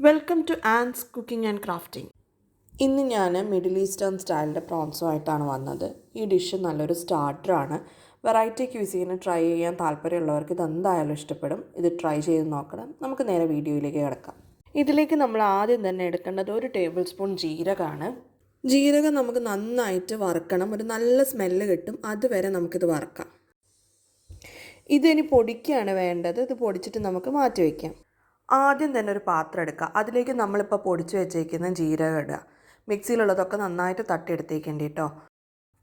Welcome to Ann's cooking and crafting. ഇന്ന് ഞാൻ middle eastern സ്റ്റൈലിൻ്റെ പ്രോൺസുമായിട്ടാണ് വന്നത്. ഈ ഡിഷ് നല്ലൊരു സ്റ്റാർട്ടറാണ്. വെറൈറ്റി ക്യൂസീന് ട്രൈ ചെയ്യാൻ താല്പര്യമുള്ളവർക്ക് ഇതെന്തായാലും ഇഷ്ടപ്പെടും. ഇത് ട്രൈ ചെയ്ത് നോക്കണം. നമുക്ക് നേരെ വീഡിയോയിലേക്ക് കിടക്കാം. ഇതിലേക്ക് നമ്മൾ ആദ്യം തന്നെ എടുക്കേണ്ടത് 1 ടേബിൾ സ്പൂൺ ജീരകമാണ്. ജീരകം നമുക്ക് നന്നായിട്ട് വറുക്കണം. ഒരു നല്ല സ്മെല്ല് കിട്ടും. അതുവരെ നമുക്കിത് വറുക്കാം. ഇതിനി പൊടിക്കുകയാണ് വേണ്ടത്. ഇത് പൊടിച്ചിട്ട് നമുക്ക് മാറ്റി വയ്ക്കാം. ആദ്യം തന്നെ ഒരു പാത്രം എടുക്കുക. അതിലേക്ക് നമ്മളിപ്പോൾ പൊടിച്ച് വെച്ചേക്കുന്ന ജീരകം ഇടുക. മിക്സിയിലുള്ളതൊക്കെ നന്നായിട്ട് തട്ടിയെടുത്തേക്കേണ്ടി കേട്ടോ.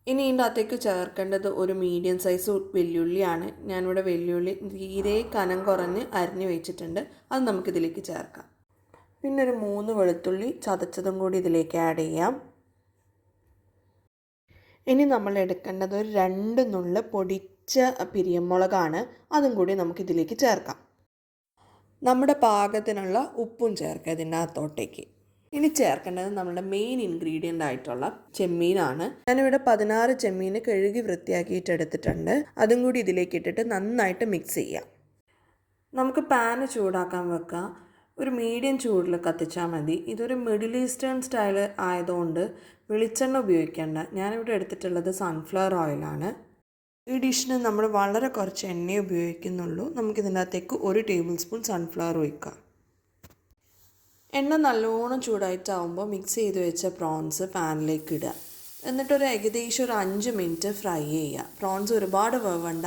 ഇനി ഇതിൻ്റെ അകത്തേക്ക് ചേർക്കേണ്ടത് ഒരു മീഡിയം സൈസ് വെല്ലുള്ളിയാണ്. ഞാനിവിടെ വെല്ലുള്ളി തീരെ കനം കുറഞ്ഞ് അരിഞ്ഞ് വെച്ചിട്ടുണ്ട്. അത് നമുക്കിതിലേക്ക് ചേർക്കാം. പിന്നെ ഒരു 3 വെളുത്തുള്ളി ചതച്ചതും കൂടി ഇതിലേക്ക് ആഡ് ചെയ്യാം. ഇനി നമ്മൾ എടുക്കേണ്ടത് ഒരു 2 നുള്ള് പൊടിച്ച പിരിയമുളകാണ്. അതും കൂടി നമുക്കിതിലേക്ക് ചേർക്കാം. നമ്മുടെ പാകത്തിനുള്ള ഉപ്പും ചേർക്കുക ഇതിൻ്റെ അകത്തോട്ടേക്ക്. ഇനി ചേർക്കേണ്ടത് നമ്മുടെ മെയിൻ ഇൻഗ്രീഡിയൻ്റ് ആയിട്ടുള്ള ചെമ്മീനാണ്. ഞാനിവിടെ 16 ചെമ്മീൻ കഴുകി വൃത്തിയാക്കിയിട്ട് എടുത്തിട്ടുണ്ട്. അതും കൂടി ഇതിലേക്ക് ഇട്ടിട്ട് നന്നായിട്ട് മിക്സ് ചെയ്യാം. നമുക്ക് പാന് ചൂടാക്കാൻ വെക്കുക. ഒരു മീഡിയം ചൂടിൽ കത്തിച്ചാൽ മതി. ഇതൊരു മിഡിൽ ഈസ്റ്റേൺ സ്റ്റൈൽ ആയതുകൊണ്ട് വെളിച്ചെണ്ണ ഉപയോഗിക്കേണ്ട. ഞാനിവിടെ എടുത്തിട്ടുള്ളത് സൺഫ്ലവർ ഓയിലാണ്. ഈ ഡിഷിന് നമ്മൾ വളരെ കുറച്ച് എണ്ണ ഉപയോഗിക്കുന്നുള്ളൂ. നമുക്കിതിൻ്റെ അകത്തേക്ക് 1 ടേബിൾ സ്പൂൺ സൺഫ്ലവർ ഒഴിക്കാം. എണ്ണ നല്ലോണം ചൂടായിട്ടാവുമ്പോൾ മിക്സ് ചെയ്ത് വെച്ച പ്രോൺസ് പാനിലേക്ക് ഇടുക. എന്നിട്ടൊരു ഏകദേശം ഒരു 5 മിനിറ്റ് ഫ്രൈ ചെയ്യുക. പ്രോൺസ് ഒരുപാട് വേവണ്ട.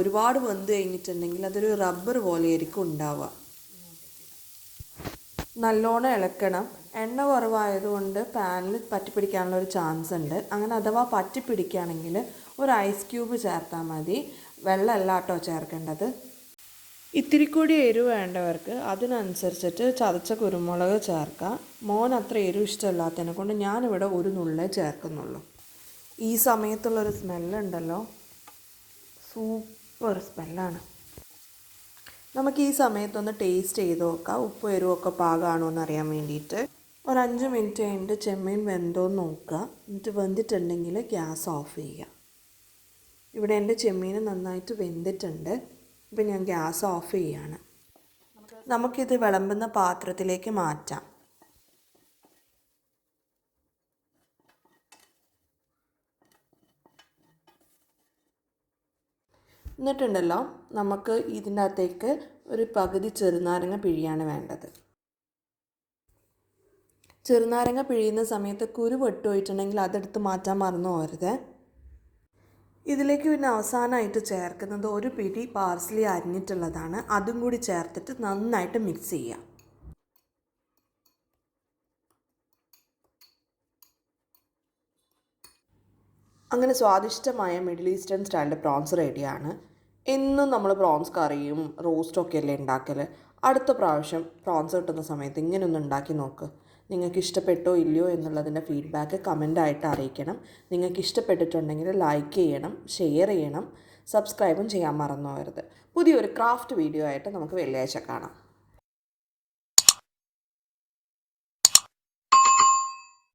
ഒരുപാട് വെന്ത് കഴിഞ്ഞിട്ടുണ്ടെങ്കിൽ അതൊരു റബ്ബർ പോലെ ആയിരിക്കും ഉണ്ടാവുക. നല്ലോണം ഇളക്കണം. എണ്ണ കുറവായതുകൊണ്ട് പാനിൽ പറ്റിപ്പിടിക്കാനുള്ള ഒരു ചാൻസ് ഉണ്ട്. അങ്ങനെ അഥവാ പറ്റിപ്പിടിക്കുകയാണെങ്കിൽ ഒരു ഐസ് ക്യൂബ് ചേർത്താൽ മതി. വെള്ളമല്ല കേട്ടോ ചേർക്കേണ്ടത്. ഇത്തിരി കൂടി എരിവ് വേണ്ടവർക്ക് അതിനനുസരിച്ചിട്ട് ചതച്ച കുരുമുളക് ചേർക്കാം. മോൻ അത്ര എരിവ് ഇഷ്ടമില്ലാത്തതിനെ കൊണ്ട് ഞാനിവിടെ 1 നുള്ളേ ചേർക്കുന്നുള്ളൂ. ഈ സമയത്തുള്ളൊരു സ്മെല്ലുണ്ടല്ലോ, സൂപ്പർ സ്മെല്ലാണ്. നമുക്ക് ഈ സമയത്തൊന്ന് ടേസ്റ്റ് ചെയ്ത് നോക്കാം. ഉപ്പ് എരിവൊക്കെ പാകമാണോ എന്ന് അറിയാൻ വേണ്ടിയിട്ട്. ഒരു 5 മിനിറ്റ് കഴിഞ്ഞിട്ട് ചെമ്മീൻ വെന്തോന്ന് നോക്കുക. എന്നിട്ട് വെന്തിട്ടുണ്ടെങ്കിൽ ഗ്യാസ് ഓഫ് ചെയ്യുക. ഇവിടെ എൻ്റെ ചെമ്മീൻ നന്നായിട്ട് വെന്തിട്ടുണ്ട്. ഇപ്പം ഞാൻ ഗ്യാസ് ഓഫ് ചെയ്യുകയാണ്. നമുക്കിത് വിളമ്പുന്ന പാത്രത്തിലേക്ക് മാറ്റാം. എന്നിട്ടുണ്ടല്ലോ, നമുക്ക് ഇതിൻ്റെ അകത്തേക്ക് ഒരു പകുതി ചെറുനാരങ്ങ പിഴിയാണ് വേണ്ടത്. ചെറുനാരങ്ങ പിഴിയുന്ന സമയത്ത് കുരു പൊട്ടുപോയിട്ടുണ്ടെങ്കിൽ അതെടുത്ത് മാറ്റാൻ മറന്നു പോകരുത്. ഇതിലേക്ക് പിന്നെ അവസാനമായിട്ട് ചേർക്കുന്നത് 1 പിടി പാർസ്ലി അരിഞ്ഞിട്ടുള്ളതാണ്. അതും കൂടി ചേർത്തിട്ട് നന്നായിട്ട് മിക്സ് ചെയ്യാം. അങ്ങനെ സ്വാദിഷ്ടമായ മിഡിൽ ഈസ്റ്റേൺ സ്റ്റൈലിൻ്റെ പ്രോൺസ് റെഡിയാണ്. എന്നും നമ്മൾ പ്രോൺസ് കറിയും റോസ്റ്റൊക്കെ അല്ലേ ഉണ്ടാക്കൽ. അടുത്ത പ്രാവശ്യം പ്രോൺസ് കിട്ടുന്ന സമയത്ത് ഇങ്ങനെയൊന്ന് ഉണ്ടാക്കി നോക്ക്. നിങ്ങൾക്ക് ഇഷ്ടപ്പെട്ടോ ഇല്ലയോ എന്നുള്ളതിൻ്റെ ഫീഡ്ബാക്ക് കമൻ്റായിട്ട് അറിയിക്കണം. നിങ്ങൾക്ക് ഇഷ്ടപ്പെട്ടിട്ടുണ്ടെങ്കിൽ ലൈക്ക് ചെയ്യണം, ഷെയർ ചെയ്യണം, സബ്സ്ക്രൈബും ചെയ്യാൻ മറന്നു പോകരുത്. പുതിയൊരു ക്രാഫ്റ്റ് വീഡിയോ ആയിട്ട് നമുക്ക് വെള്ളിയാഴ്ച കാണാം.